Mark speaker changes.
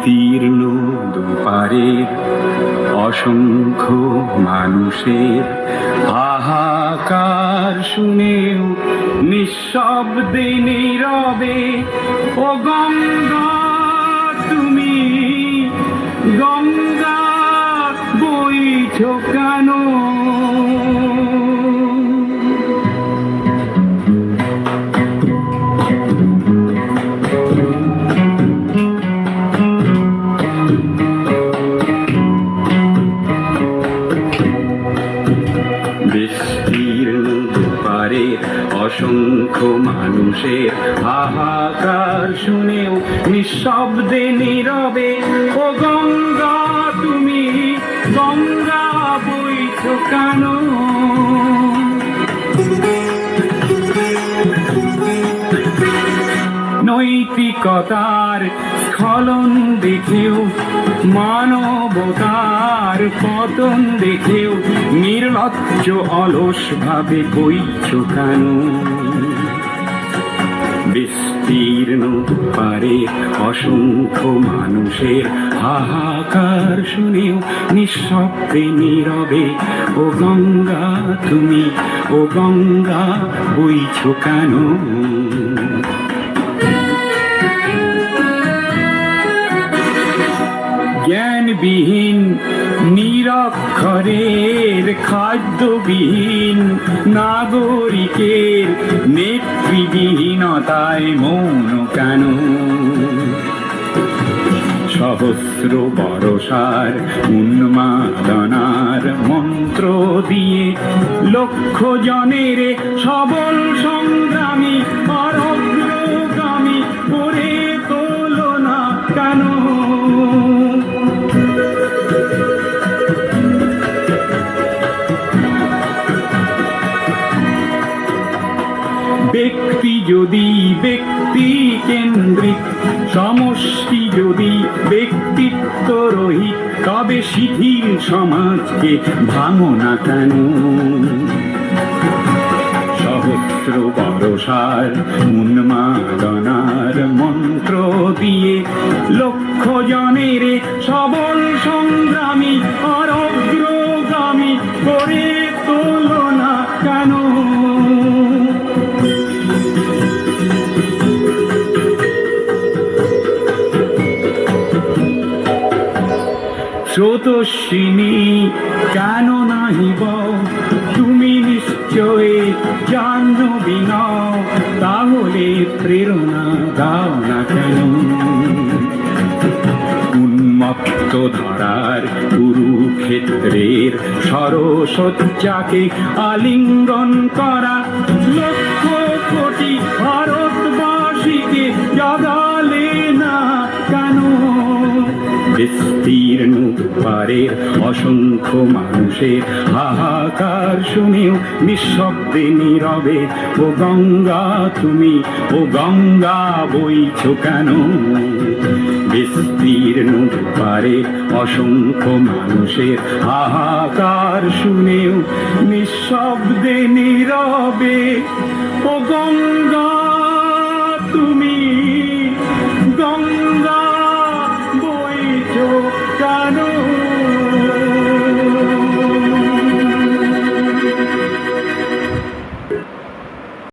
Speaker 1: বিস্তীর্ণ দুপারের অসংখ্য মানুষের হাহাকার শুনেও নিঃশব্দে নীরবে ও গঙ্গা তুমি গঙ্গা বইছো কেন? বিস্তীর্ণ দুপারের অসংখ্য মানুষের হাহাকার শুনেও নিঃশব্দে নীরবে ও গঙ্গা তুমি গঙ্গা বইছো কেন? নৈতিকতার স্খলন দেখেও মানবতার পতন দেখেও নির্লজ্জ অলস ভাবে বইছো কেন? বিস্তীর্ণ পারে অসংখ্য মানুষের হাহাকার শুনেও নিঃশব্দে নীরবে ও গঙ্গা তুমি ও গঙ্গা বইছো কেন? জ্ঞানবিহীন নিরক্ষরের খাদ্যবিহীন নাগরিকের নেতৃবিহীনতায় মৌন কেন? সহস্র বরষার উন্মাদনার মন্ত্র দিয়ে লক্ষ জনের সবল সংগ্রামী আর অগ্রগামী করে তোলো না কেন? ব্যক্তি যদি ব্যক্তি কেন্দ্রিক, সমষ্টি যদি ব্যক্তিত্ব রহিত, তবে শিথিল সমাজকে ভাঙো না কেন? সহস্র বরষার উন্মাদনার মন্ত্র দিয়ে লক্ষ জনের সবল সংগ্রামী আর অগ্রগামী করে তোলো না কেন? স্রোতস্বিনী কেন নাহিব তুমি নিশ্চয় জাহ্নবী নও, তাহলে প্রেরণা দাও না কেন? উন্মত্ত ধারার কুরুক্ষেত্রের সরসজ্জাকে আলিঙ্গন করা লক্ষ কোটি ভারতবাসীকে জাগালে না কেন? বিস্তীর্ণ পারের অসংখ্য মানুষের হাহাকার শুনেও নিঃশব্দে নীরবে ও গঙ্গা তুমি ও গঙ্গা বইছো কেন? বিস্তীর্ণ পারের অসংখ্য মানুষের হাহাকার শুনেও নিঃশব্দে নীরবে ও গঙ্গা তুমি